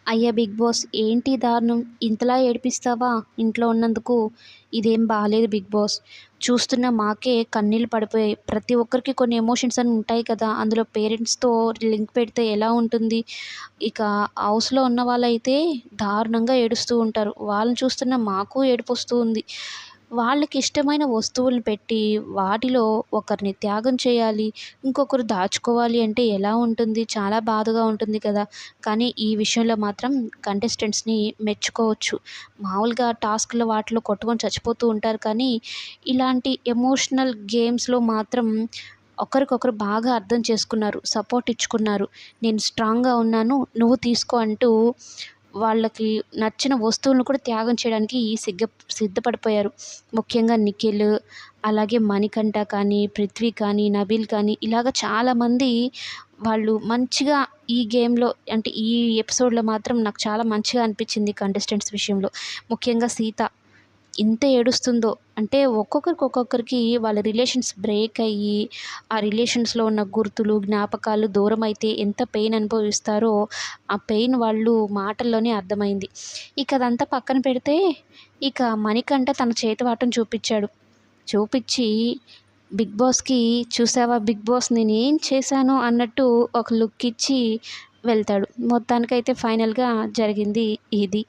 అయ్యా big boss ఏంటి దారుణం ఇంతలా ఏడిపిస్తావా ఇంట్లో ఉన్నందుకు. ఇదేం బాలేదు బిగ్ బాస్. చూస్తున్న మాకే కన్నీళ్ళు పడిపోయాయి. ప్రతి ఒక్కరికి కొన్ని ఎమోషన్స్ అని ఉంటాయి కదా, అందులో పేరెంట్స్తో లింక్ పెడితే ఎలా ఉంటుంది. ఇక హౌస్లో ఉన్న వాళ్ళైతే దారుణంగా ఏడుస్తూ ఉంటారు. వాళ్ళని చూస్తున్న మాకు ఏడుపు వస్తూ ఉంది. వాళ్ళకి ఇష్టమైన వస్తువులను పెట్టి వాటిలో ఒకరిని త్యాగం చేయాలి, ఇంకొకరు దాచుకోవాలి అంటే ఎలా ఉంటుంది, చాలా బాధగా ఉంటుంది కదా. కానీ ఈ విషయంలో మాత్రం కంటెస్టెంట్స్ని మెచ్చుకోవచ్చు. మామూలుగా టాస్క్‌లో వాటిలో కొట్టుకొని చచ్చిపోతూ ఉంటారు కానీ, ఇలాంటి ఎమోషనల్ గేమ్స్‌లో మాత్రం ఒకరికొకరు బాగా అర్థం చేసుకున్నారు. సపోర్ట్ ఇచ్చుకున్నారు. నేను స్ట్రాంగ్‌గా ఉన్నాను, నువ్వు తీసుకో అంటూ వాళ్ళకి నచ్చిన వస్తువులను కూడా త్యాగం చేయడానికి సిద్ధపడిపోయారు. ముఖ్యంగా నిఖిల్, అలాగే మణికంఠ కానీ, పృథ్వీ కానీ, నబీల్ కానీ ఇలాగ చాలామంది వాళ్ళు మంచిగా ఈ గేమ్‌లో అంటే ఈ ఎపిసోడ్‌లో మాత్రం నాకు చాలా మంచిగా అనిపించింది కంటెస్టెంట్స్ విషయంలో. ముఖ్యంగా సీత ఎంత ఏడుస్తుందో. అంటే ఒక్కొక్కరికి వాళ్ళ రిలేషన్స్ బ్రేక్ అయ్యి, ఆ రిలేషన్స్‌లో ఉన్న గుర్తులు, జ్ఞాపకాలు దూరమైతే ఎంత పెయిన్ అనుభవిస్తారో, ఆ పెయిన్ వాళ్ళు మాటల్లోనే అర్థమైంది. ఇక అదంతా పక్కన పెడితే, ఇక మణికంఠ తన చేతివాటం చూపిచ్చాడు. చూపిచ్చి బిగ్ బాస్‌కి చూసావా బిగ్ బాస్ నేనేం చేశాను అన్నట్టు ఒక లుక్ ఇచ్చి వెళ్తాడు. మొత్తానికైతే ఫైనల్‌గా జరిగింది ఇది.